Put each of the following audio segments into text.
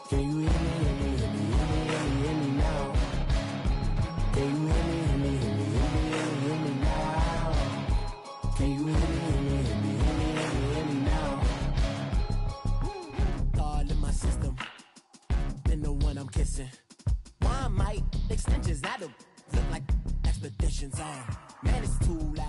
Can you hear me, hear me, hear me, hear me, hear me, hear me now? Can you hear me, hear me, hear me, hear me, hear me, hear me now? Can you hear me, hear me, hear me, hear me, hear me, hear me now? All in my system, been the one I'm kissing. One mic extensions that'll look like expeditions on. Man, it's too loud.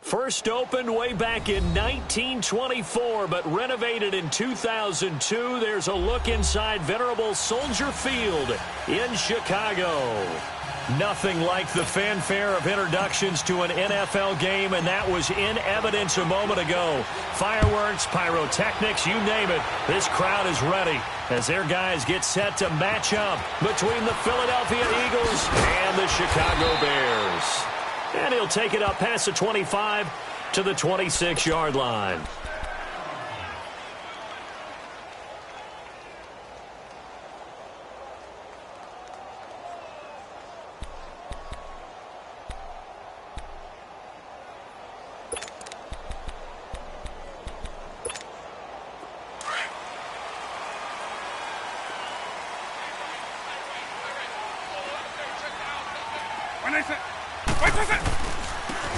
First opened way back in 1924, but renovated in 2002. There's a look inside venerable Soldier Field in Chicago. Nothing like the fanfare of introductions to an NFL game, and that was in evidence a moment ago. Fireworks, pyrotechnics, you name it. This crowd is ready as their guys get set to match up between the Philadelphia Eagles and the Chicago Bears. And he'll take it up past the 25 to the 26-yard line.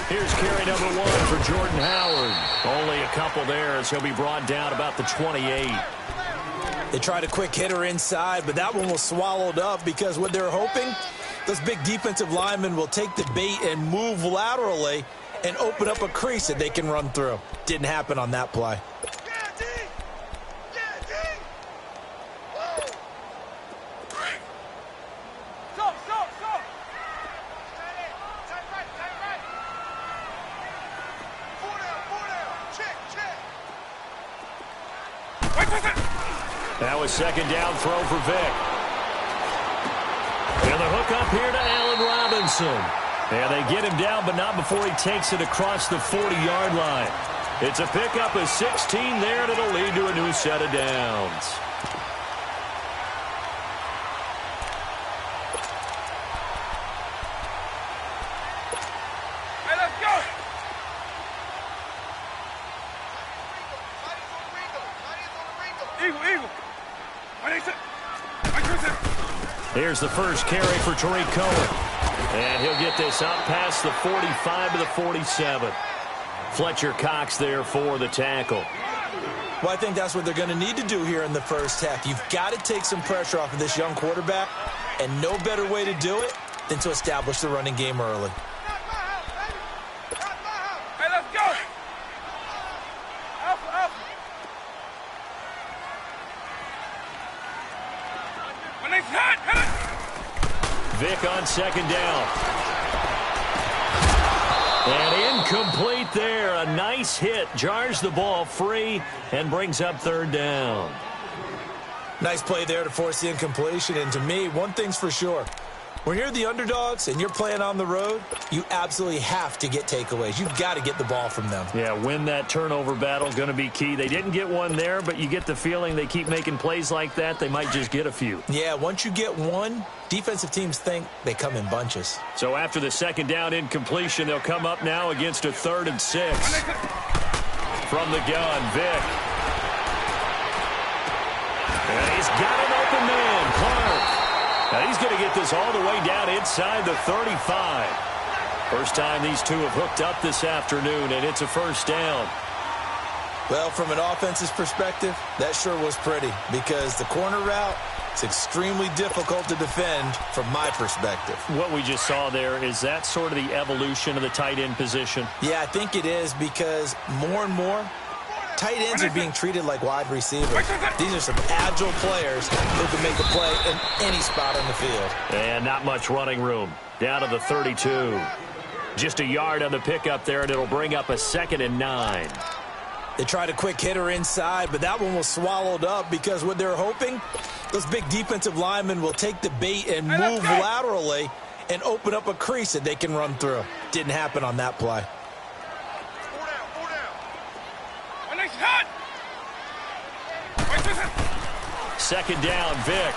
Here's carry number 1 for Jordan Howard. Only a couple there as he'll be brought down about the 28. They tried a quick hitter inside, but that one was swallowed up because what they're hoping, those big defensive linemen will take the bait and move laterally and open up a crease that they can run through. Didn't happen on that play. That was second down throw for Vick. And the hook up here to Allen Robinson. And they get him down, but not before he takes it across the 40-yard line. It's a pickup of 16 there, and it'll lead to a new set of downs. Here's the first carry for Tariq Cohen. And he'll get this up past the 45 to the 47. Fletcher Cox there for the tackle. Well, I think that's what they're going to need to do here in the first half. You've got to take some pressure off of this young quarterback, and no better way to do it than to establish the running game early. Hey, let's go! Alpha. When they hit it! Vick on second down. And incomplete there. A nice hit. Jars the ball free and brings up third down. Nice play there to force the incompletion. And to me, one thing's for sure. When you're the underdogs and you're playing on the road, you absolutely have to get takeaways. You've got to get the ball from them. Yeah, win that turnover battle, going to be key. They didn't get one there, but you get the feeling they keep making plays like that, they might just get a few. Yeah, once you get one, defensive teams think they come in bunches. So after the second down incompletion, they'll come up now against a 3rd and 6. From the gun, Vick. And he's got an open man, Clark. Now he's going to get this all the way down inside the 35. First time these two have hooked up this afternoon, and it's a first down. Well, from an offense's perspective, that sure was pretty because the corner route is extremely difficult to defend from my perspective. What we just saw there, is that sort of the evolution of the tight end position? Yeah, I think it is because more and more, tight ends are being treated like wide receivers. These are some agile players who can make a play in any spot on the field. And not much running room. Down to the 32. Just a yard on the pickup there, and it'll bring up a 2nd and 9. They tried a quick hitter inside, but that one was swallowed up because what they're hoping, those big defensive linemen will take the bait and move laterally and open up a crease that they can run through. Didn't happen on that play. Second down, Vick.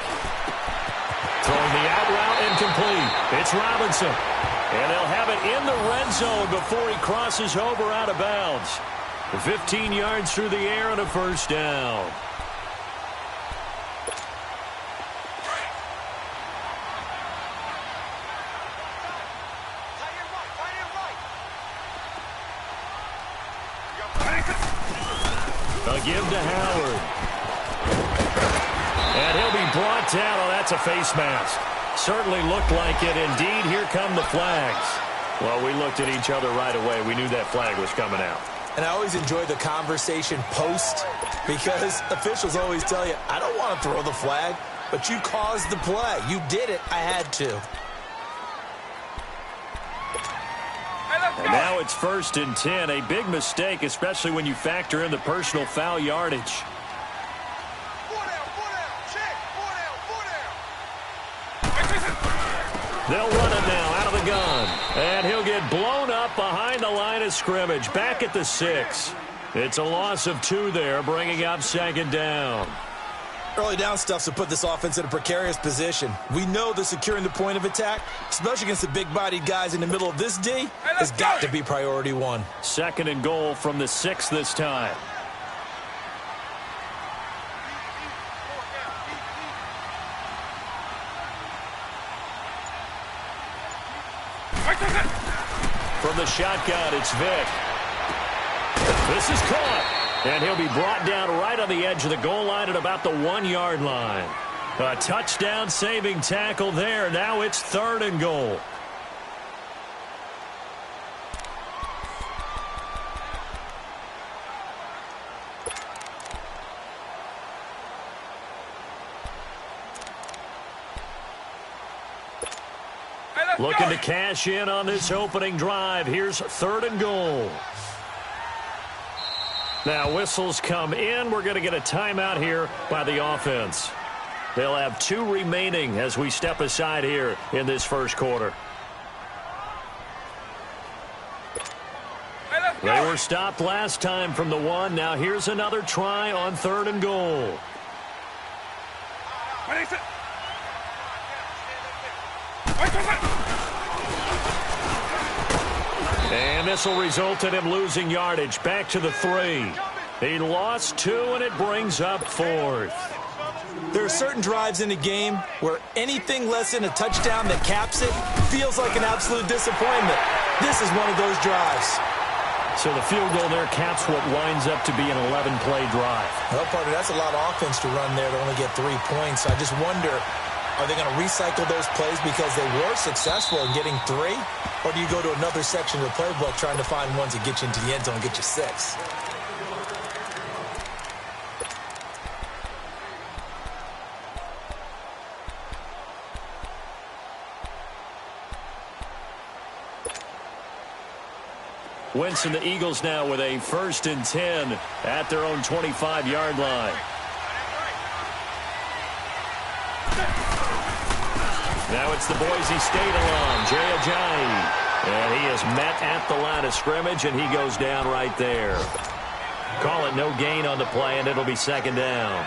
Throwing the out route incomplete. It's Robinson. And they'll have it in the red zone before he crosses over out of bounds. 15 yards through the air and a first down. give to Howard. And he'll be brought down. Oh, that's a face mask. Certainly looked like it. Indeed, here come the flags. Well, we looked at each other right away. We knew that flag was coming out. And I always enjoy the conversation post because officials always tell you, I don't want to throw the flag, but you caused the play. You did it. I had to. And now it's 1st and 10. A big mistake, especially when you factor in the personal foul yardage. They'll run it now out of the gun. And he'll get blown up behind the line of scrimmage. Back at the 6. It's a loss of 2 there, bringing up 2nd down. Early down stuff to put this offense in a precarious position. We know that securing the point of attack, especially against the big-bodied guys in the middle of this D, has got to be priority 1. 2nd and goal from the 6 this time. From the shotgun, it's Vick. This is caught. And he'll be brought down right on the edge of the goal line at about the 1-yard line. A touchdown-saving tackle there. Now it's 3rd and goal. Looking to cash in on this opening drive. Here's 3rd and goal. Now whistles come in. We're going to get a timeout here by the offense. They'll have 2 remaining as we step aside here in this first quarter. They were stopped last time from the 1. Now here's another try on 3rd and goal. And this will result in him losing yardage. Back to the 3. He lost 2, and it brings up 4th. There are certain drives in a game where anything less than a touchdown that caps it feels like an absolute disappointment. This is one of those drives. So the field goal there caps what winds up to be an 11-play drive. Well, partner, that's a lot of offense to run there to only get 3 points. I just wonder, are they going to recycle those plays because they were successful in getting 3? Or do you go to another section of the playbook trying to find ones that get you into the end zone and get you 6? Wentz and the Eagles now with a 1st and 10 at their own 25-yard line. Now it's the Boise State alum, Jay Ajayi. And he is met at the line of scrimmage, and he goes down right there. Call it no gain on the play, and it'll be 2nd down.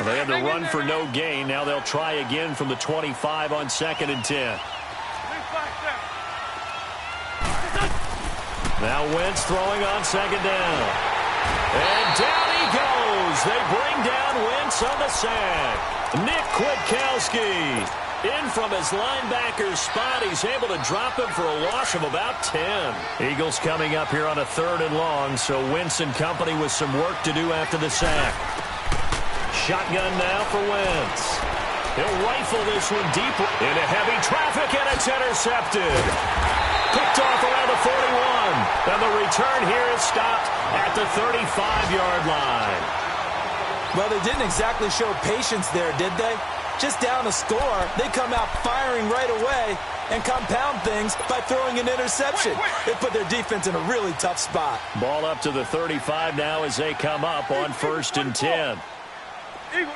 They had to run for no gain. Now they'll try again from the 25 on 2nd and 10. Now Wentz throwing on 2nd down. And down he goes. They bring down Wentz on the sack. Nick Kwiatkowski in from his linebacker's spot. He's able to drop him for a loss of about 10. Eagles coming up here on a 3rd and long, so Wentz and company with some work to do after the sack. Shotgun now for Wentz. He'll rifle this one deep into heavy traffic, and it's intercepted. Picked off around the 41. And the return here is stopped at the 35-yard line. Well, they didn't exactly show patience there, did they? Just down a score, they come out firing right away and compound things by throwing an interception. They put their defense in a really tough spot. Ball up to the 35 now as they come up on 1st and 10. Eagle.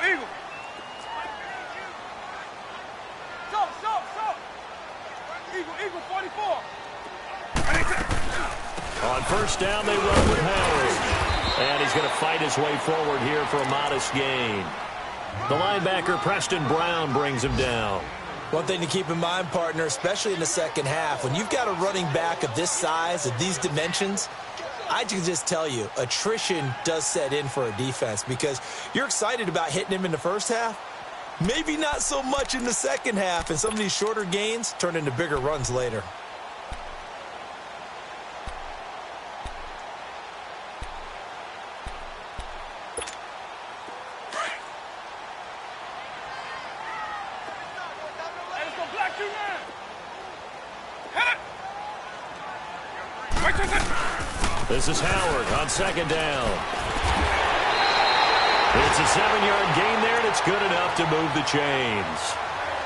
Eagle 44. On 1st down, they run with Howard. And he's going to fight his way forward here for a modest gain. The linebacker, Preston Brown, brings him down. One thing to keep in mind, partner, especially in the second half, when you've got a running back of this size, of these dimensions, I can just tell you, attrition does set in for a defense because you're excited about hitting him in the first half. Maybe not so much in the second half, and some of these shorter gains turn into bigger runs later. This is Howard on second down. It's a 7-yard gain there, and it's good enough to move the chains.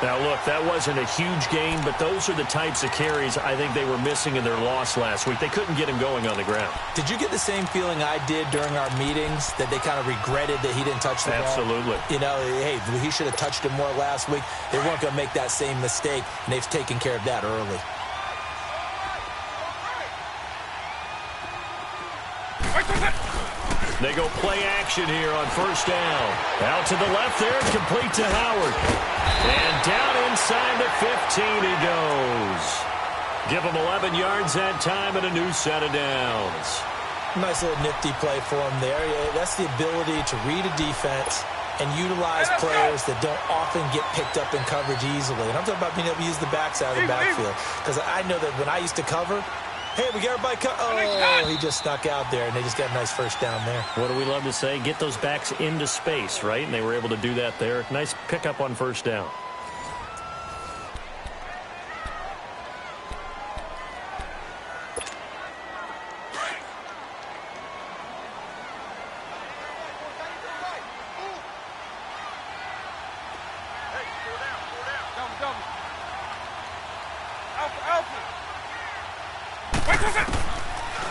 Now, look, that wasn't a huge gain, but those are the types of carries I think they were missing in their loss last week. They couldn't get him going on the ground. Did you get the same feeling I did during our meetings, that they kind of regretted that he didn't touch the ball? Absolutely. You know, hey, he should have touched it more last week. They weren't going to make that same mistake, and they've taken care of that early. They go play action here on first down. Out to the left there, complete to Howard. And down inside the 15 he goes. Give him 11 yards that time and a new set of downs. Nice little nifty play for him there. Yeah, that's the ability to read a defense and utilize players that don't often get picked up in coverage easily. And I'm talking about being able to use the backside of the backfield. Because I know that when I used to cover, hey, we got everybody oh, he just snuck out there, and they just got a nice first down there. What do we love to say? Get those backs into space, right? And they were able to do that there. Nice pickup on first down.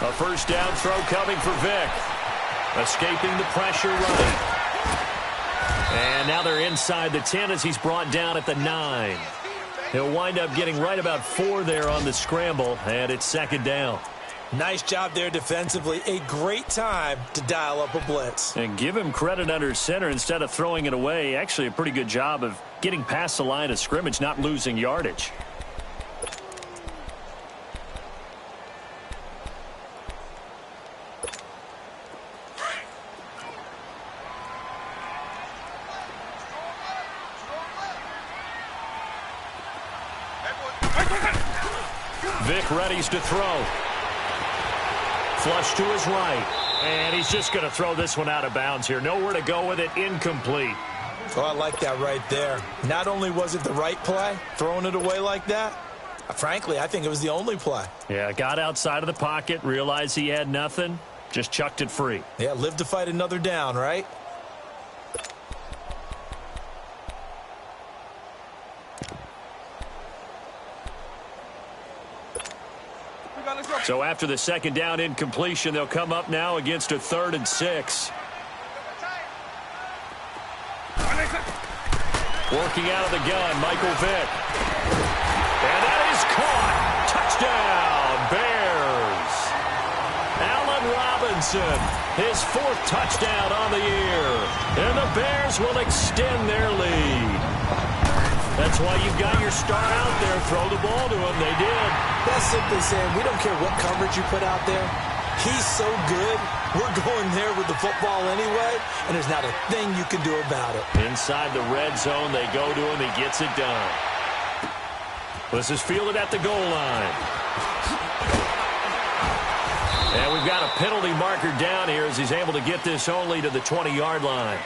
A first down throw coming for Vic. Escaping the pressure right. And now they're inside the 10 as he's brought down at the 9. He'll wind up getting right about 4 there on the scramble, and it's second down. Nice job there defensively. A great time to dial up a blitz. And give him credit under center instead of throwing it away. Actually, a pretty good job of getting past the line of scrimmage, not losing yardage. Vic readies to throw. Flush to his right. And he's just going to throw this one out of bounds here. Nowhere to go with it. Incomplete. Oh, I like that right there. Not only was it the right play, throwing it away like that, frankly, I think it was the only play. Yeah, got outside of the pocket, realized he had nothing, just chucked it free. Yeah, live to fight another down, right? So after the second down incompletion, they'll come up now against a 3rd and 6. Working out of the gun, Michael Vick. And that is caught. Touchdown, Bears. Allen Robinson, his 4th touchdown on the year. And the Bears will extend their lead. That's why you've got your star out there. Throw the ball to him. They did. That's simply saying we don't care what coverage you put out there. He's so good. We're going there with the football anyway, and there's not a thing you can do about it. Inside the red zone, they go to him. He gets it done. This is fielded at the goal line. And we've got a penalty marker down here as he's able to get this only to the 20-yard line.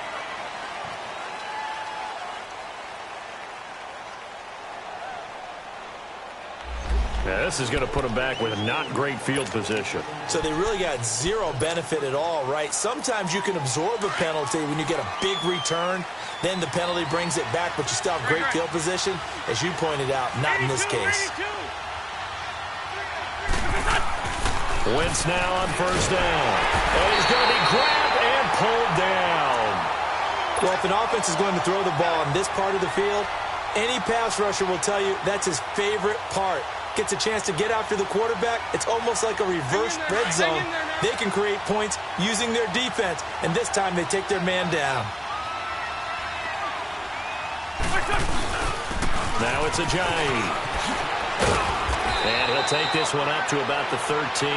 Yeah, this is going to put them back with a not great field position. So they really got zero benefit at all, right? Sometimes you can absorb a penalty when you get a big return. Then the penalty brings it back, but you still have great field position. As you pointed out, not in this case. Wentz now on first down. And he's going to be grabbed and pulled down. Well, if an offense is going to throw the ball in this part of the field, any pass rusher will tell you that's his favorite part. Gets a chance to get after the quarterback. It's almost like a reverse red zone. They can create points using their defense, and this time they take their man down. Now it's Ajayi. And he'll take this one up to about the 13.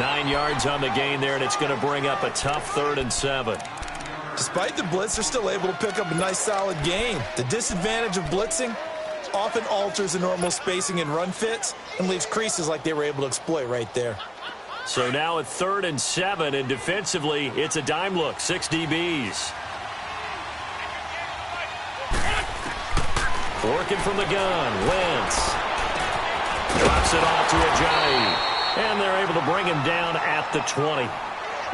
9 yards on the gain there, and it's going to bring up a tough 3rd and 7. Despite the blitz, they're still able to pick up a nice solid gain. The disadvantage of blitzing often alters the normal spacing and run fits and leaves creases like they were able to exploit right there. So now at 3rd and 7, and defensively, it's a dime look, 6 DBs. Working from the gun, Wentz. Drops it off to Ajayi. And they're able to bring him down at the 20.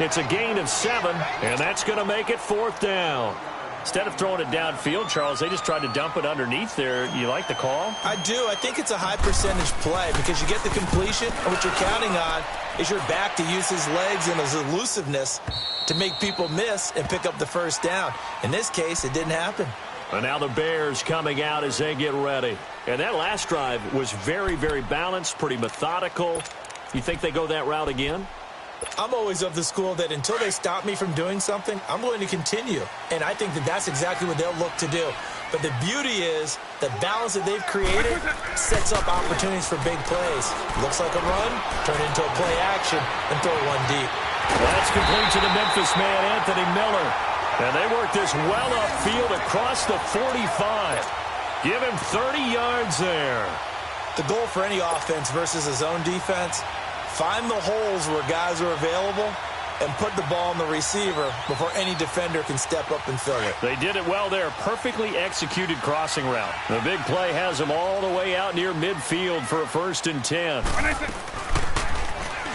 It's a gain of 7, and that's going to make it 4th down. Instead of throwing it downfield, Charles, they just tried to dump it underneath there. You like the call? I do. I think it's a high percentage play because you get the completion, and what you're counting on is your back to use his legs and his elusiveness to make people miss and pick up the first down. In this case, it didn't happen. And now the Bears coming out as they get ready. And that last drive was very, very balanced, pretty methodical. You think they go that route again? I'm always of the school that until they stop me from doing something, I'm going to continue. And I think that that's exactly what they'll look to do. But the beauty is the balance that they've created sets up opportunities for big plays. Looks like a run, turn it into a play action, and throw one deep. That's complete to the Memphis man, Anthony Miller. And they work this well upfield across the 45. Give him 30 yards there. The goal for any offense versus a zone defense, find the holes where guys are available and put the ball on the receiver before any defender can step up and fill it. They did it well there. Perfectly executed crossing route. The big play has them all the way out near midfield for a 1st and 10.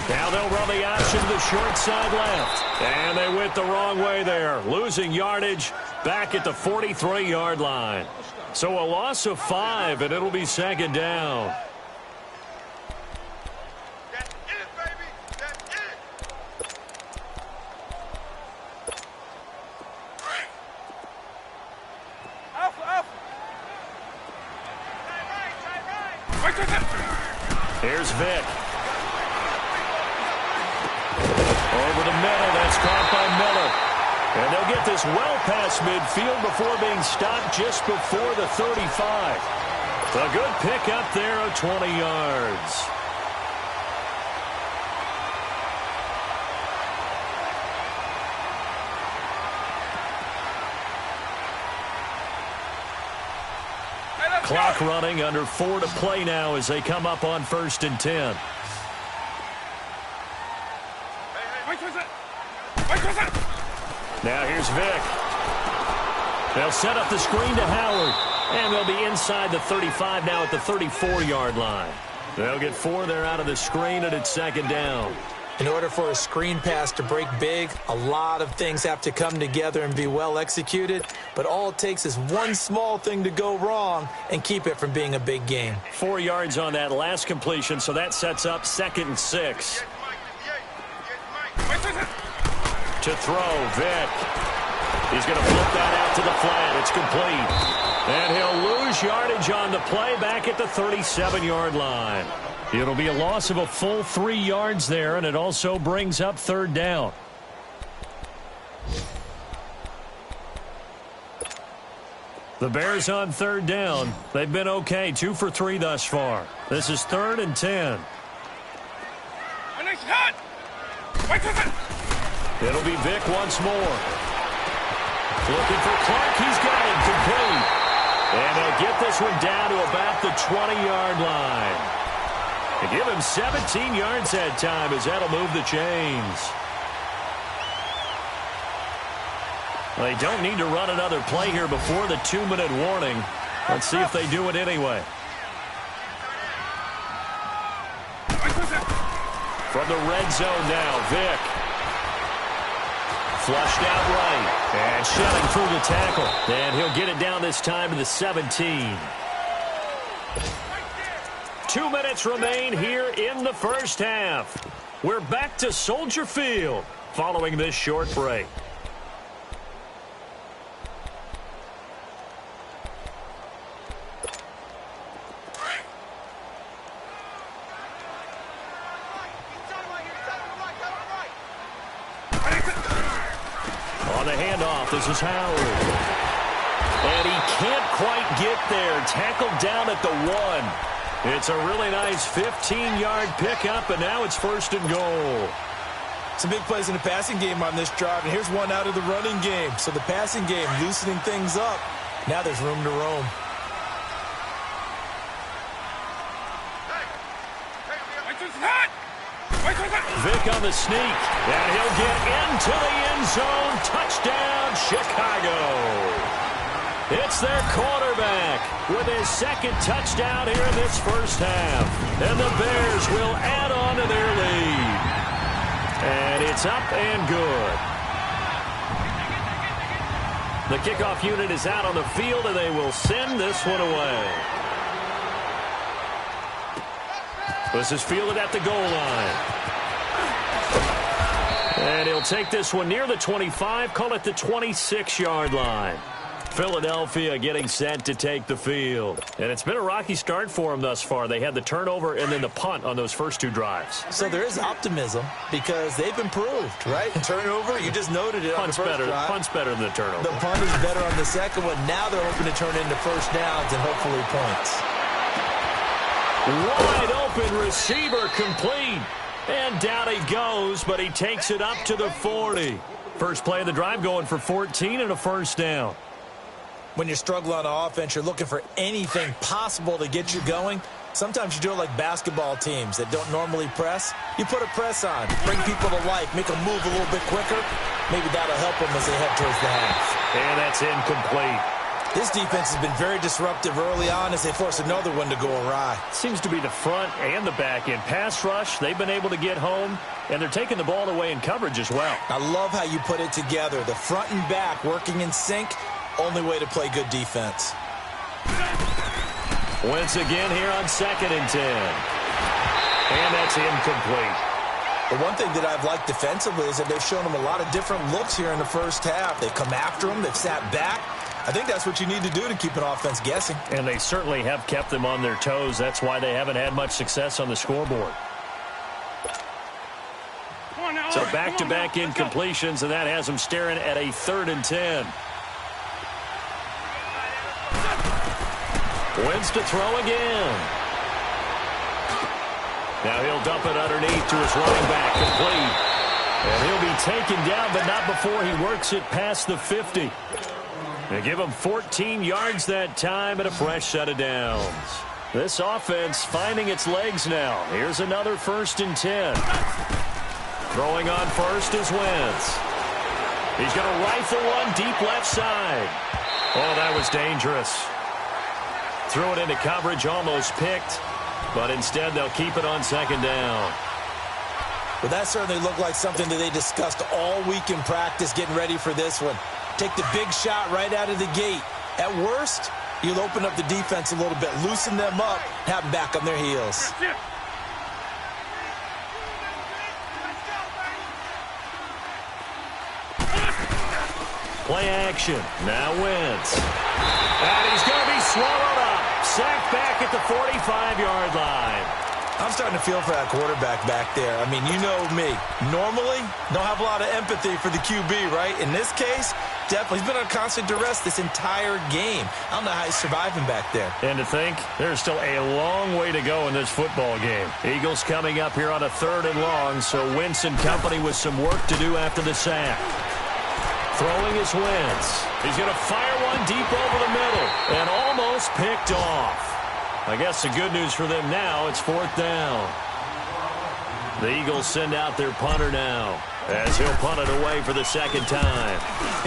Now they'll run the option to the short side left. And they went the wrong way there. Losing yardage back at the 43-yard line. So a loss of 5, and it'll be 2nd down. Here's Vick. Over the middle. That's caught by Miller. And they'll get this well past midfield before being stopped just before the 35. A good pick up there of 20 yards. Clock running, under 4 to play now as they come up on 1st and 10. Now here's Vick. They'll set up the screen to Howard. And they'll be inside the 35 now at the 34-yard line. They'll get 4 there out of the screen, and it's 2nd down. In order for a screen pass to break big, a lot of things have to come together and be well executed. But all it takes is one small thing to go wrong and keep it from being a big game. 4 yards on that last completion, so that sets up 2nd and 6. To throw, Vick. He's going to flip that out to the flat. It's complete. And he'll lose yardage on the play back at the 37-yard line. It'll be a loss of a full 3 yards there, and it also brings up 3rd down. The Bears on 3rd down. They've been okay, 2 for 3 thus far. This is 3rd and 10. It'll be Vick once more. Looking for Clark. He's got it complete. And they'll get this one down to about the 20-yard line. They give him 17 yards that time as that'll move the chains. They don't need to run another play here before the 2-minute warning. Let's see if they do it anyway. From the red zone now, Vick. Flushed out right. And shelling through the tackle. And he'll get it down this time to the 17. 2 minutes remain here in the first half. We're back to Soldier Field following this short break. On the handoff, this is Howard. And he can't quite get there. Tackled down at the 1. It's a really nice 15-yard pickup, and now it's 1st and goal. Some big plays in the passing game on this drive, and here's one out of the running game. So the passing game loosening things up. Now there's room to roam. Vick on the sneak, and he'll get into the end zone. Touchdown, Chicago. It's their quarterback with his second touchdown here in this first half. And the Bears will add on to their lead. And it's up and good. The kickoff unit is out on the field, and they will send this one away. This is fielded at the goal line. And he'll take this one near the 25, call it the 26-yard line. Philadelphia getting set to take the field. And it's been a rocky start for them thus far. They had the turnover and then the punt on those first two drives. So there is optimism because they've improved, right? Turnover, you just noted it on the first drive. Punt's better than the turnover. The punt is better on the second one. Now they're hoping to turn into first downs and hopefully points. Wide open receiver complete. And down he goes, but he takes it up to the 40. First play of the drive going for 14 and a first down. When you're struggling on offense, you're looking for anything possible to get you going. Sometimes you do it like basketball teams that don't normally press. You put a press on, bring people to life, make them move a little bit quicker. Maybe that'll help them as they head towards the half. And that's incomplete. This defense has been very disruptive early on as they force another one to go awry. Seems to be the front and the back end. Pass rush, they've been able to get home, and they're taking the ball away in coverage as well. I love how you put it together. The front and back working in sync. Only way to play good defense. Once again here on 2nd and 10. And that's incomplete. The one thing that I've liked defensively is that they've shown them a lot of different looks here in the first half. They've come after them. They've sat back. I think that's what you need to do to keep an offense guessing. And they certainly have kept them on their toes. That's why they haven't had much success on the scoreboard. So back-to-back incompletions, and that has them staring at a 3rd and 10. Wins to throw again. Now he'll dump it underneath to his running back, complete. And he'll be taken down, but not before he works it past the 50. They give him 14 yards that time and a fresh set of downs. This offense finding its legs now. Here's another 1st and 10. Throwing on first is Wentz. He's going to rifle one deep left side. Oh, that was dangerous. Threw it into coverage, almost picked, but instead they'll keep it on 2nd down. Well, that certainly looked like something that they discussed all week in practice getting ready for this one. Take the big shot right out of the gate. At worst, you'll open up the defense a little bit, loosen them up, have them back on their heels. Play action. Now Wentz. And he's going to be swallowed up. Sacked back at the 45-yard line. I'm starting to feel for that quarterback back there. I mean, you know me. Normally, don't have a lot of empathy for the QB, right? In this case, definitely. He's been on constant duress this entire game. I don't know how he's surviving back there. And to think, there's still a long way to go in this football game. Eagles coming up here on a 3rd and long, so Wentz and company with some work to do after the sack. Throwing is Wentz. He's going to fire one deep over the middle and almost picked off. I guess the good news for them now, it's 4th down. The Eagles send out their punter now as he'll punt it away for the 2nd time.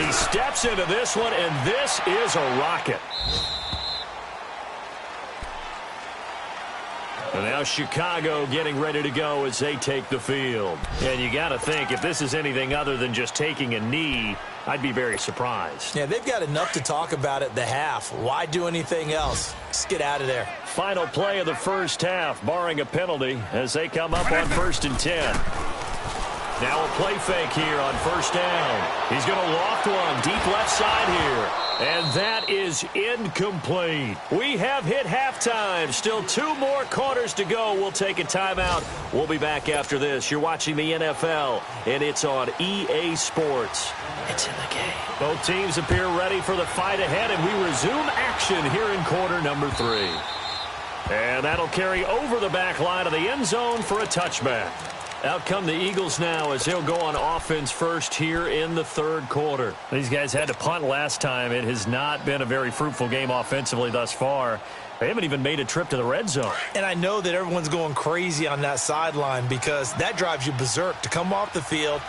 He steps into this one, and this is a rocket. And now Chicago getting ready to go as they take the field. And you got to think, if this is anything other than just taking a knee, I'd be very surprised. Yeah, they've got enough to talk about at the half. Why do anything else? Just get out of there. Final play of the first half, barring a penalty, as they come up on 1st and 10. Now a play fake here on 1st down. He's going to loft one deep left side here. And that is incomplete. We have hit halftime. Still 2 more quarters to go. We'll take a timeout. We'll be back after this. You're watching the NFL, and it's on EA Sports. It's in the game. Both teams appear ready for the fight ahead, and we resume action here in quarter number 3. And that'll carry over the back line of the end zone for a touchback. Out come the Eagles now as they'll go on offense first here in the third quarter. These guys had to punt last time. It has not been a very fruitful game offensively thus far. They haven't even made a trip to the red zone. And I know that everyone's going crazy on that sideline because that drives you berserk to come off the field,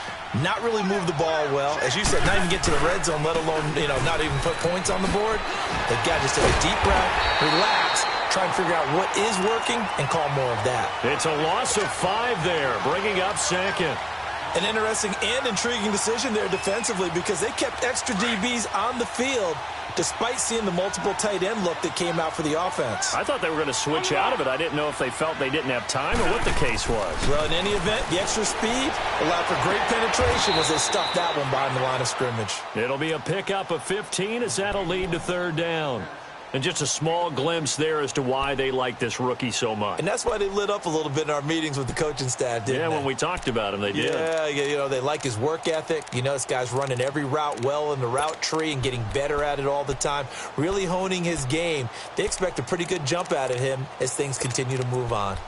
not really move the ball well. As you said, not even get to the red zone, let alone, not even put points on the board. They've got to just take a deep breath, relax, try and figure out what is working and call more of that. It's a loss of 5 there, bringing up second. An interesting and intriguing decision there defensively because they kept extra DBs on the field despite seeing the multiple tight end look that came out for the offense. I thought they were going to switch out of it. I didn't know if they felt they didn't have time or what the case was. Well, in any event, the extra speed allowed for great penetration as they stuffed that one behind the line of scrimmage. It'll be a pickup of 15 as that'll lead to third down. And just a small glimpse there as to why they like this rookie so much. And that's why they lit up a little bit in our meetings with the coaching staff, didn't they? Yeah, when we talked about him, they did. Yeah, they like his work ethic. This guy's running every route well in the route tree and getting better at it all the time, really honing his game. They expect a pretty good jump out of him as things continue to move on.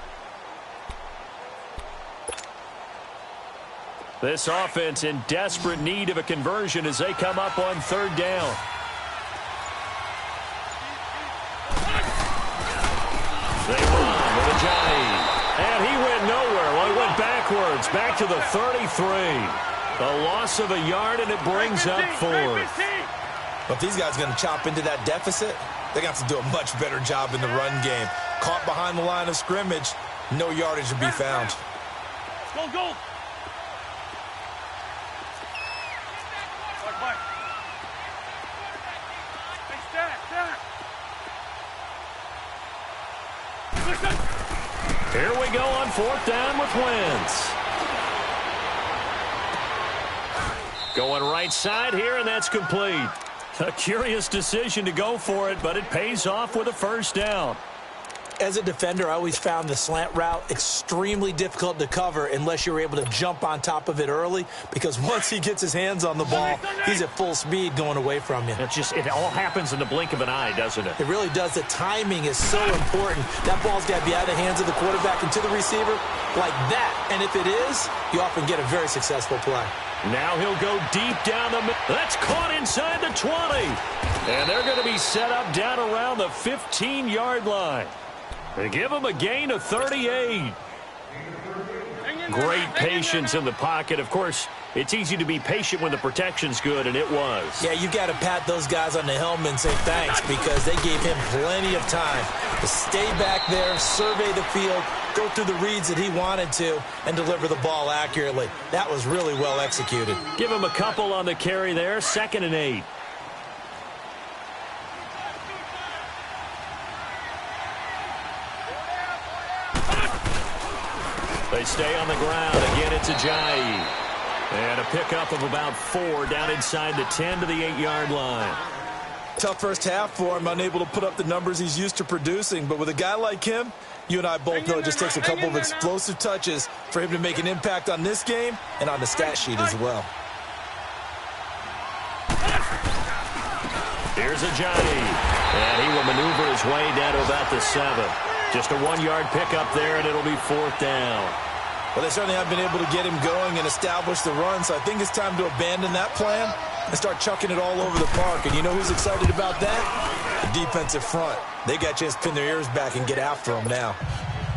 This offense in desperate need of a conversion as they come up on third down. They run with Ajayi. And he went nowhere. Well, he went backwards, back to the 33. A loss of a yard, and it brings up 4. But if these guys are going to chop into that deficit, they're going to have to do a much better job in the run game. Caught behind the line of scrimmage, no yardage to be found. Go, go. Hey, stack. Here we go on fourth down with Wentz. Going right side here, and that's complete. A curious decision to go for it, but it pays off with a first down. As a defender, I always found the slant route extremely difficult to cover unless you're able to jump on top of it early, because once he gets his hands on the ball, he's at full speed going away from you. It all happens in the blink of an eye, doesn't it? It really does. The timing is so important. That ball's got to be out of the hands of the quarterback and to the receiver like that. And if it is, you often get a very successful play. Now he'll go deep down the middle. That's caught inside the 20. And they're going to be set up down around the 15-yard line. They give him a gain of 38. Great patience in the pocket. Of course, it's easy to be patient when the protection's good, and it was. Yeah, you got to pat those guys on the helmet and say thanks because they gave him plenty of time to stay back there, survey the field, go through the reads that he wanted to, and deliver the ball accurately. That was really well executed. Give him a couple on the carry there, 2nd and 8. They stay on the ground. Again, it's Ajayi. And a pickup of about 4 down inside the 10 to the 8-yard line. Tough first half for him, unable to put up the numbers he's used to producing. But with a guy like him, you and I both know it just takes a couple of explosive touches for him to make an impact on this game and on the stat sheet as well. Here's Ajayi. And he will maneuver his way down to about the 7. Just a 1-yard pickup there, and it'll be 4th down. Well, they certainly have been able to get him going and establish the run, so I think it's time to abandon that plan and start chucking it all over the park. And you know who's excited about that? The defensive front. They got a chance to pin their ears back and get after him now.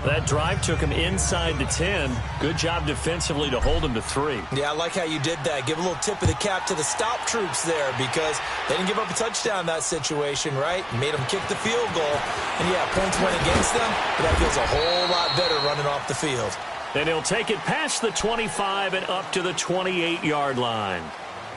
That drive took him inside the 10. Good job defensively to hold him to 3. Yeah, I like how you did that. Give a little tip of the cap to the stop troops there because they didn't give up a touchdown in that situation, right? Made them kick the field goal. And, yeah, points went against them, but that feels a whole lot better running off the field. And he'll take it past the 25 and up to the 28-yard line.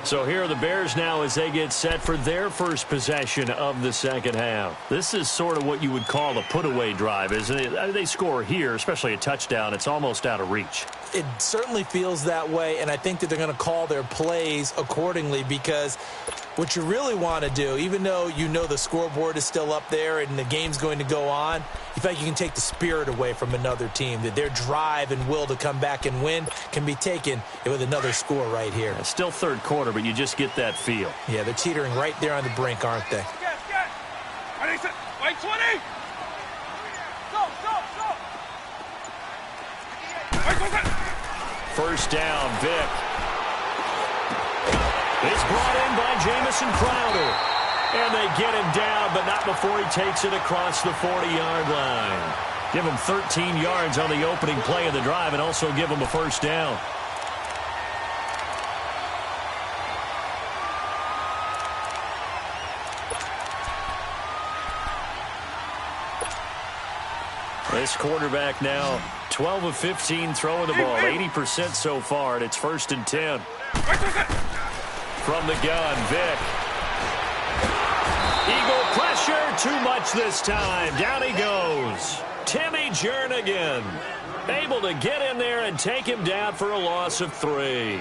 So here are the Bears now as they get set for their first possession of the second half. This is sort of what you would call a put-away drive, isn't it? They score here, especially a touchdown. It's almost out of reach. It certainly feels that way, and I think that they're going to call their plays accordingly because what you really want to do, even though you know the scoreboard is still up there and the game's going to go on, you feel like you can take the spirit away from another team, that their drive and will to come back and win can be taken with another score right here. It's still third quarter, but you just get that feel. Yeah, they're teetering right there on the brink, aren't they? Wait, 20! Go! Wait, first down. Vick. It's brought in by Jamison Crowder. And they get him down, but not before he takes it across the 40-yard line. Give him 13 yards on the opening play of the drive and also give him a first down. This quarterback now 12 of 15 throwing the ball, 80% so far, and it's 1st and 10. From the gun, Vick. Eagle pressure, too much this time. Down he goes. Timmy Jernigan able to get in there and take him down for a loss of 3.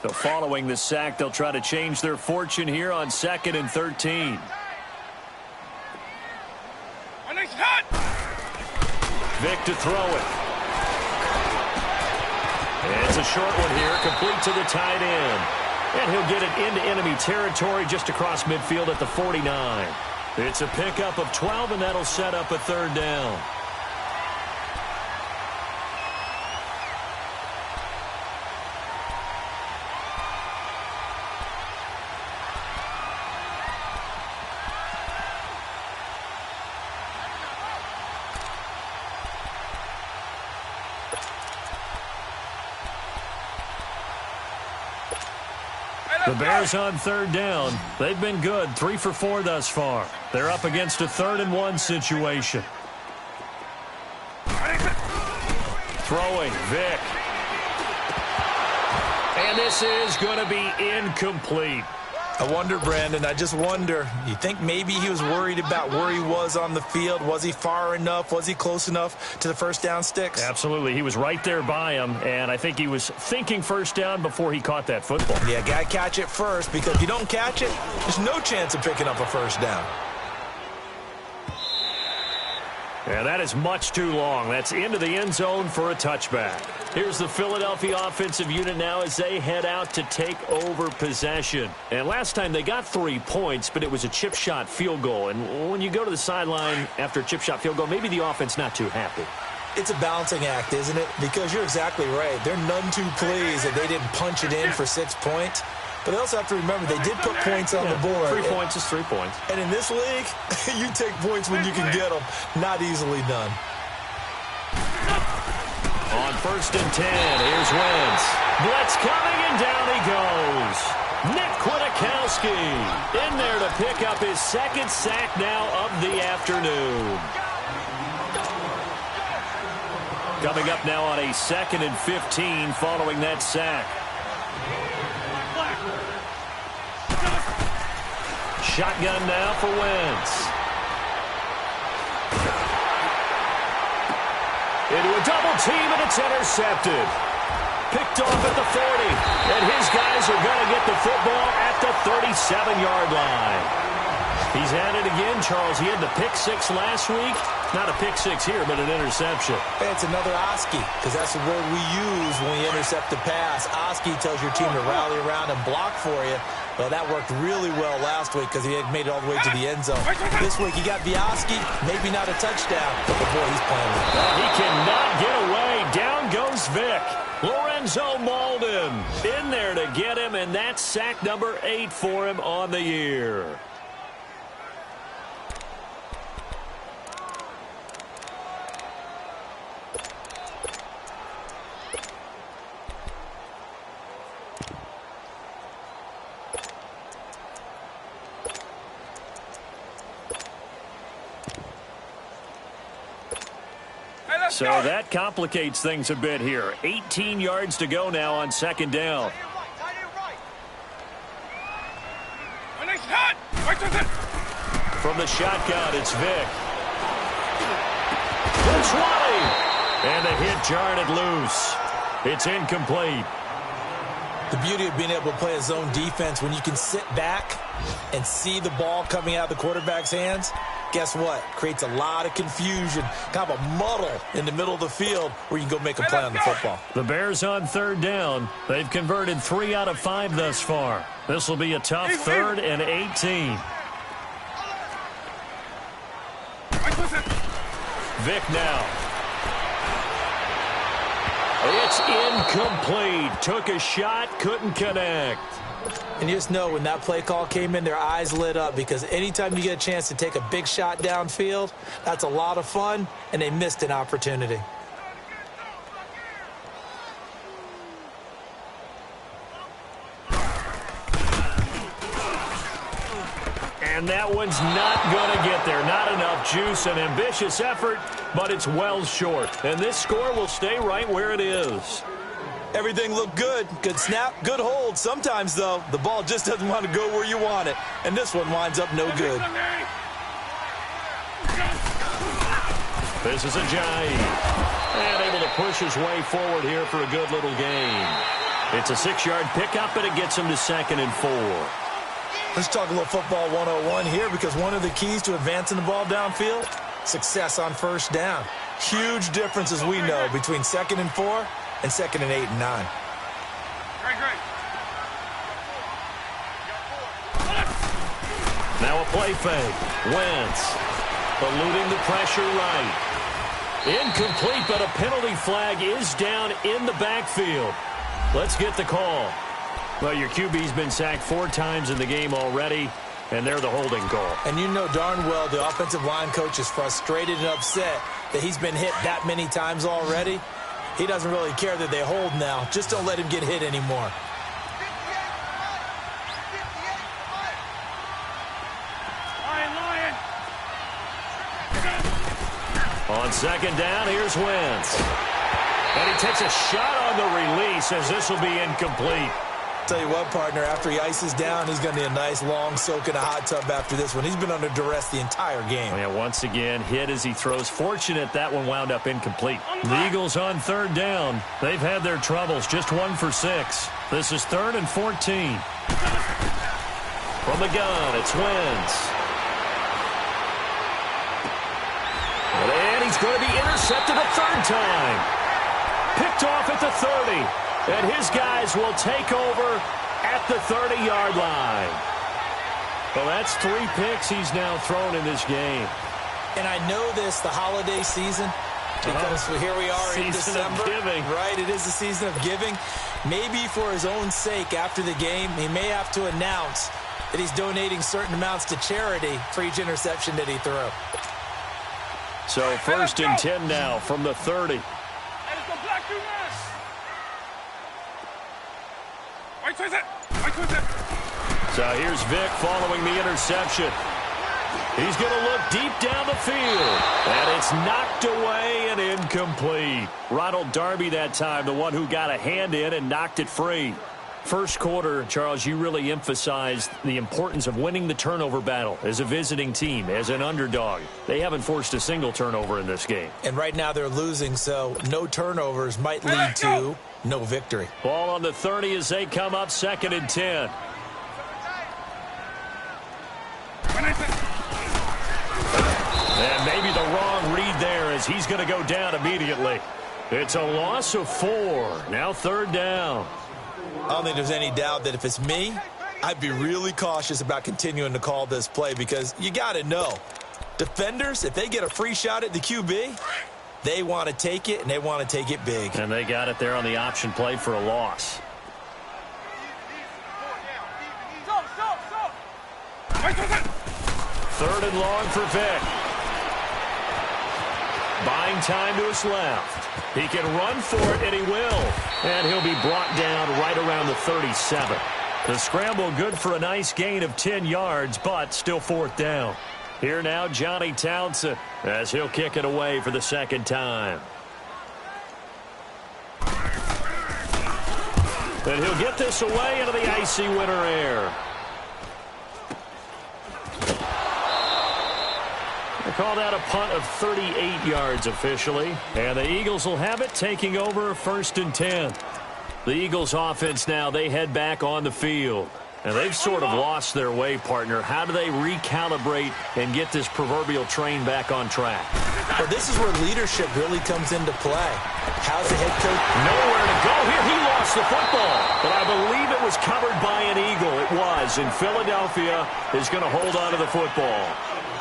So following the sack, they'll try to change their fortune here on 2nd and 13. Vick to throw it. It's a short one here, complete to the tight end. And he'll get it into enemy territory just across midfield at the 49. It's a pickup of 12, and that'll set up a 3rd down. The Bears on 3rd down. They've been good, 3 for 4 thus far. They're up against a 3rd and 1 situation. Throwing, Vick. And this is going to be incomplete. I wonder, Brandon, I just wonder, you think maybe he was worried about where he was on the field? Was he far enough? Was he close enough to the first down sticks? Absolutely. He was right there by him, and I think he was thinking first down before he caught that football. Yeah, got to catch it first, because if you don't catch it, there's no chance of picking up a first down. Yeah, that is much too long. That's into the end zone for a touchback. Here's the Philadelphia offensive unit now as they head out to take over possession. And last time they got 3 points, but it was a chip shot field goal. And when you go to the sideline after a chip shot field goal, maybe the offense not too happy. It's a balancing act, isn't it? Because you're exactly right. They're none too pleased that they didn't punch it in for 6 points. But they also have to remember they did put points on the board. 3 points is 3 points. And in this league, you take points when you can get them. Not easily done. On 1st and 10, here's Wentz. Blitz coming, and down he goes. Nick Kwiatkowski in there to pick up his 2nd sack now of the afternoon. Coming up now on a 2nd and 15 following that sack. Shotgun now for Wentz. Into a double team, and it's intercepted. Picked off at the 40. And his guys are going to get the football at the 37-yard line. He's at it again, Charles. He had the pick 6 last week. Not a pick 6 here, but an interception. Hey, it's another Oski, because that's the word we use when we intercept the pass. Oski tells your team to rally around and block for you. Well, that worked really well last week because he had made it all the way to the end zone. This week, he got Oski, maybe not a touchdown, but boy, he's playing with it. He cannot get away. Down goes Vick. Lorenzo Malden in there to get him, and that's sack number 8 for him on the year. So that complicates things a bit here. 18 yards to go now on 2nd down. From the shotgun, it's Vick. The 20. And the hit jarred it loose. It's incomplete. The beauty of being able to play a zone defense when you can sit back and see the ball coming out of the quarterback's hands, guess what? Creates a lot of confusion, kind of a muddle in the middle of the field where you can go make a play on the football. The Bears on 3rd down. They've converted 3 out of 5 thus far. This will be a tough 3rd and 18. Vick now. It's incomplete. Took a shot, couldn't connect. And you just know when that play call came in, their eyes lit up, because anytime you get a chance to take a big shot downfield, that's a lot of fun, and they missed an opportunity. And that one's not going to get there. Not enough juice. An ambitious effort, but it's well short. And this score will stay right where it is. Everything looked good. Good snap, good hold. Sometimes, though, the ball just doesn't want to go where you want it. And this one winds up no good. This is Ajayi. And able to push his way forward here for a good little gain. It's a 6-yard pickup, and it gets him to 2nd and 4. Let's talk a little football 101 here, because one of the keys to advancing the ball downfield, success on first down. Huge difference, as we know, between 2nd and 4 and 2nd and 8 and 9. Great. Now a play fake. Wentz eluding the pressure right. Incomplete, but a penalty flag is down in the backfield. Let's get the call. Well, your QB's been sacked 4 times in the game already, and they're the holding call. And you know darn well the offensive line coach is frustrated and upset that he's been hit that many times already. He doesn't really care that they hold now. Just don't let him get hit anymore. Lion. On 2nd down, here's Wentz. And he takes a shot on the release, as this will be incomplete. Tell you what, partner, after he ices down, he's going to need a nice long soak in a hot tub after this one. He's been under duress the entire game. Yeah, once again, hit as he throws. Fortunate that one wound up incomplete. The Eagles on 3rd down. They've had their troubles, just 1 for 6. This is 3rd and 14. From the gun, it's Wentz. And he's going to be intercepted a 3rd time. Picked off at the 30. And his guys will take over at the 30-yard line. Well, that's 3 picks he's now thrown in this game. And I know this, the holiday season, because here we are in December. Right, it is the season of giving. Maybe for his own sake, after the game, he may have to announce that he's donating certain amounts to charity for each interception that he threw. So 1st and 10 now from the 30. So here's Vick following the interception. He's going to look deep down the field. And it's knocked away and incomplete. Ronald Darby that time, the one who got a hand in and knocked it free. First quarter, Charles, you really emphasized the importance of winning the turnover battle as a visiting team, as an underdog. They haven't forced a single turnover in this game. And right now they're losing, so no turnovers might lead to no victory. Ball on the 30 as they come up 2nd and 10. And maybe the wrong read there as he's going to go down immediately. It's a loss of 4. Now 3rd down. I don't think there's any doubt that if it's me, I'd be really cautious about continuing to call this play, because you got to know, defenders, if they get a free shot at the QB, they want to take it, and they want to take it big. And they got it there on the option play for a loss. 3rd and long for Vick. Buying time to his left. He can run for it, and he will. And he'll be brought down right around the 37. The scramble good for a nice gain of 10 yards, but still 4th down. Here now, Johnny Townsend, as he'll kick it away for the 2nd time. And he'll get this away into the icy winter air. They call that a punt of 38 yards officially. And the Eagles will have it, taking over 1st and 10. The Eagles offense now, they head back on the field. And they've sort of lost their way, partner. How do they recalibrate and get this proverbial train back on track? Well, this is where leadership really comes into play. How's the head coach? Nowhere to go here. He lost the football. But I believe it was covered by an Eagle. It was. And Philadelphia is going to hold on to the football.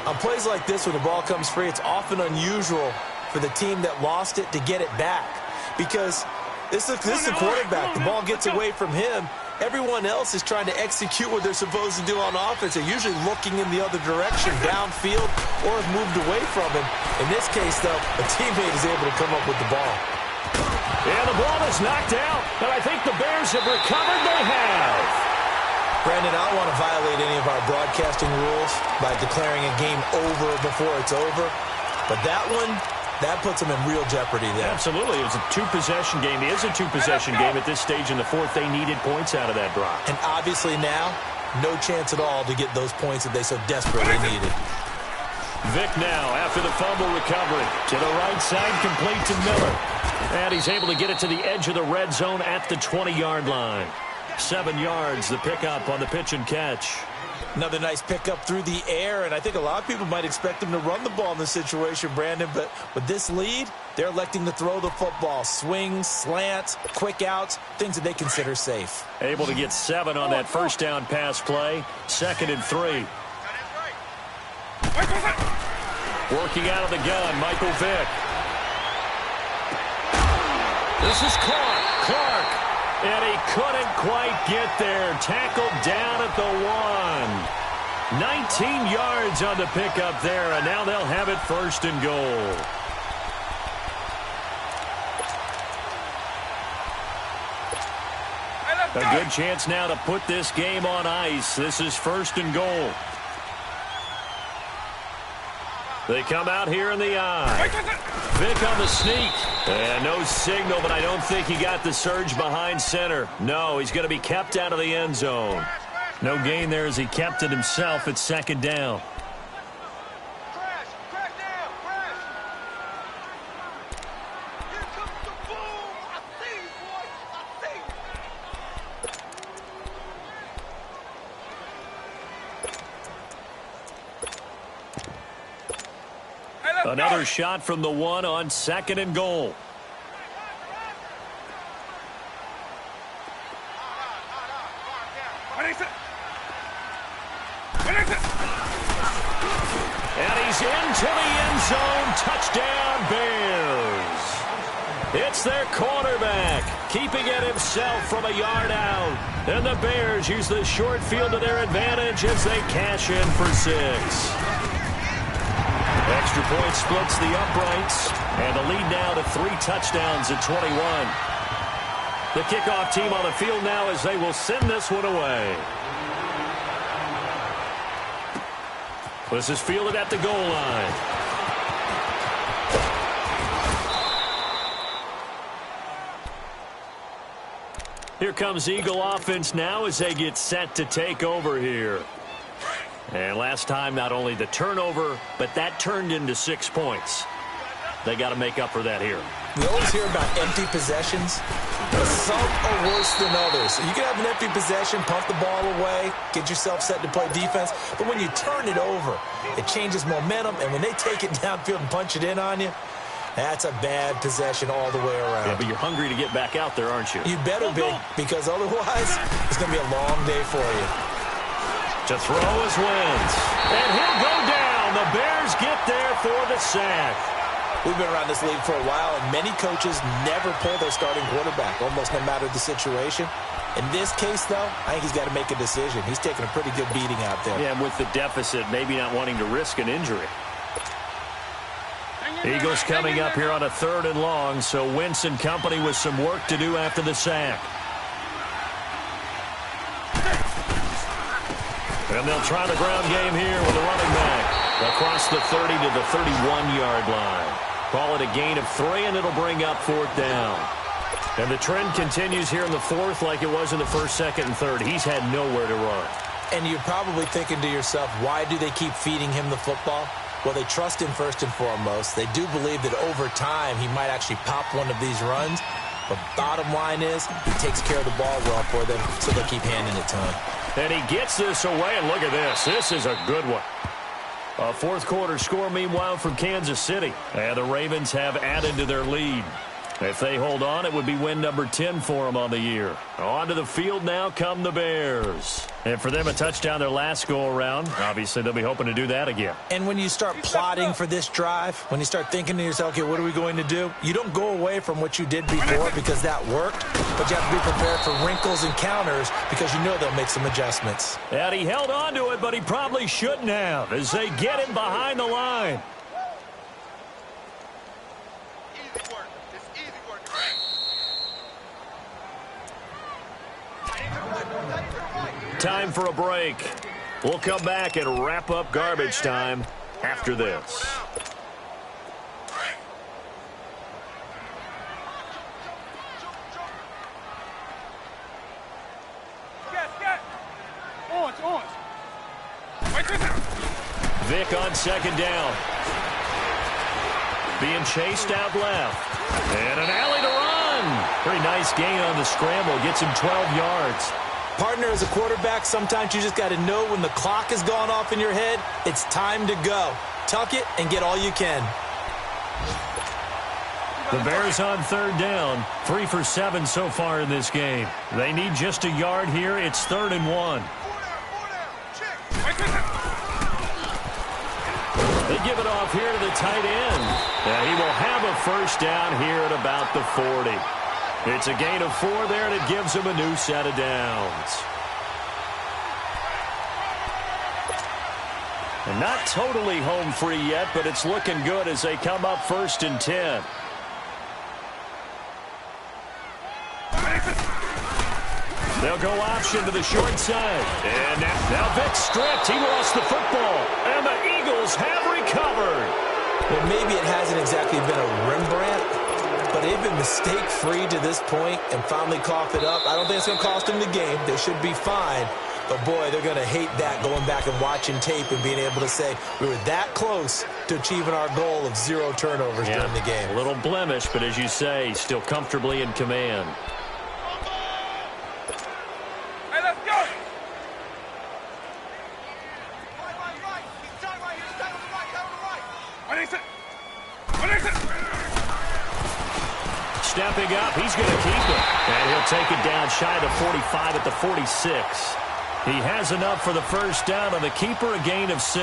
On plays like this, when the ball comes free, it's often unusual for the team that lost it to get it back. Because this is a quarterback. The ball gets away from him. Everyone else is trying to execute what they're supposed to do on offense. They're usually looking in the other direction, downfield, or have moved away from him. In this case, though, a teammate is able to come up with the ball. And the ball is knocked out, and I think the Bears have recovered. They have. Brandon, I don't want to violate any of our broadcasting rules by declaring a game over before it's over, but that one, that puts them in real jeopardy there. Absolutely. It was a two-possession game. It is a two-possession game at this stage in the fourth. They needed points out of that drop. And obviously now, no chance at all to get those points that they so desperately needed. Vick now after the fumble recovery. To the right side, complete to Miller. And he's able to get it to the edge of the red zone at the 20-yard line. 7 yards, the pickup on the pitch and catch. Another nice pickup through the air, and I think a lot of people might expect him to run the ball in this situation, Brandon, but with this lead, they're electing to throw the football. Swings, slants, quick outs, things that they consider safe. Able to get 7 on that first down pass play. 2nd and 3. Working out of the gun, Michael Vick. This is Clark. And he couldn't quite get there. Tackled down at the 1. 19 yards on the pickup there, and now they'll have it 1st and goal. A good chance now to put this game on ice. This is 1st and goal. They come out here in the eye. Vick on the sneak. And no signal, but I don't think he got the surge behind center. No, he's going to be kept out of the end zone. No gain there as he kept it himself at 2nd down. Another shot from the 1 on 2nd and goal. And he's into the end zone. Touchdown, Bears. It's their quarterback, keeping it himself from a yard out. And the Bears use the short field to their advantage as they cash in for 6. Extra point splits the uprights, and the lead now to 3 touchdowns at 21. The kickoff team on the field now as they will send this one away. This is fielded at the goal line. Here comes Eagle offense now as they get set to take over here. And last time, not only the turnover, but that turned into 6 points. They got to make up for that here. We always hear about empty possessions, but some are worse than others. You can have an empty possession, pump the ball away, get yourself set to play defense, but when you turn it over, it changes momentum, and when they take it downfield and punch it in on you, that's a bad possession all the way around. Yeah, but you're hungry to get back out there, aren't you? You better be, because otherwise, it's going to be a long day for you. To throw his wins. And he'll go down. The Bears get there for the sack. We've been around this league for a while, and many coaches never pull their starting quarterback, almost no matter the situation. In this case, though, I think he's got to make a decision. He's taking a pretty good beating out there. Yeah, and with the deficit, maybe not wanting to risk an injury. Eagles coming up here on a 3rd and long, so Wentz and company with some work to do after the sack. And they'll try the ground game here with a running back across the 30 to the 31-yard line. Call it a gain of 3, and it'll bring up 4th down. And the trend continues here in the 4th like it was in the 1st, 2nd, and 3rd. He's had nowhere to run. And you're probably thinking to yourself, why do they keep feeding him the football? Well, they trust him first and foremost. They do believe that over time he might actually pop one of these runs. But bottom line is he takes care of the ball well for them, so they'll keep handing it to him. And he gets this away, and look at this. This is a good one. A 4th quarter score, meanwhile, from Kansas City. And the Ravens have added to their lead. If they hold on, it would be win number 10 for them on the year. Onto the field now come the Bears. And for them, a touchdown their last go-around. Obviously, they'll be hoping to do that again. And when you start plotting for this drive, when you start thinking to yourself, okay, what are we going to do? You don't go away from what you did before because that worked, but you have to be prepared for wrinkles and counters because you know they'll make some adjustments. And he held on to it, but he probably shouldn't have as they get him behind the line. Time for a break. We'll come back and wrap up garbage time after this. Vic on second down. Being chased out left. And an alley to run. Pretty nice gain on the scramble. Gets him 12 yards. Partner, as a quarterback, sometimes you just got to know when the clock has gone off in your head, it's time to go. Tuck it and get all you can. The Bears on third down. 3 for 7 so far in this game. They need just a yard here. It's 3rd and 1. They give it off here to the tight end. And he will have a first down here at about the 40. It's a gain of 4 there, and it gives him a new set of downs. And not totally home free yet, but it's looking good as they come up 1st and 10. They'll go option to the short side. And now Vic stripped. He lost the football. And the Eagles have recovered. Well, maybe it hasn't exactly been a Rembrandt, but they've been mistake-free to this point and finally coughed it up. I don't think it's going to cost them the game. They should be fine. But, boy, they're going to hate that, going back and watching tape and being able to say we were that close to achieving our goal of 0 turnovers during the game. A little blemish, but as you say, still comfortably in command. Hey, let's go! Stepping up, he's going to keep it. And he'll take it down shy of 45 at the 46. He has enough for the first down on the keeper, a gain of 6.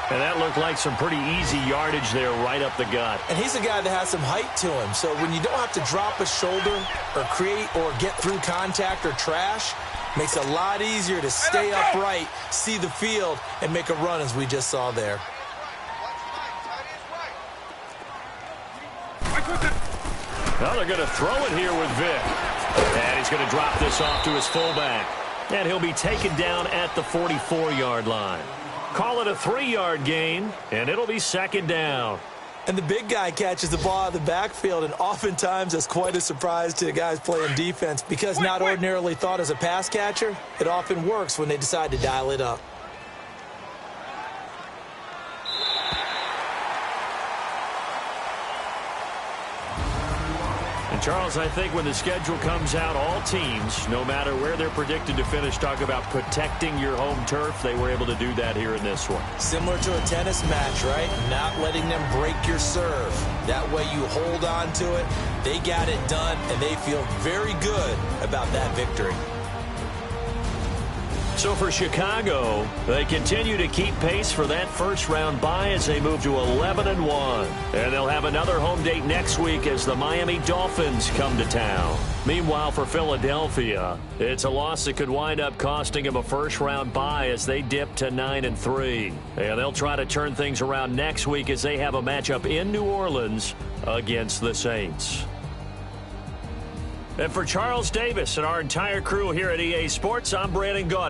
And that looked like some pretty easy yardage there right up the gut. And he's a guy that has some height to him. So when you don't have to drop a shoulder or create or get through contact or trash, makes it a lot easier to stay upright, see the field, and make a run as we just saw there. Well, they're going to throw it here with Vic. And he's going to drop this off to his fullback. And he'll be taken down at the 44-yard line. Call it a 3-yard gain, and it'll be 2nd down. And the big guy catches the ball out of the backfield, and oftentimes that's quite a surprise to the guys playing defense because not ordinarily thought as a pass catcher, it often works when they decide to dial it up. And, Charles, I think when the schedule comes out, all teams, no matter where they're predicted to finish, talk about protecting your home turf. They were able to do that here in this one. Similar to a tennis match, right? Not letting them break your serve. That way you hold on to it. They got it done, and they feel very good about that victory. So for Chicago, they continue to keep pace for that first-round bye as they move to 11-1. And they'll have another home date next week as the Miami Dolphins come to town. Meanwhile, for Philadelphia, it's a loss that could wind up costing them a first-round bye as they dip to 9-3. And they'll try to turn things around next week as they have a matchup in New Orleans against the Saints. And for Charles Davis and our entire crew here at EA Sports, I'm Brandon Gaudin.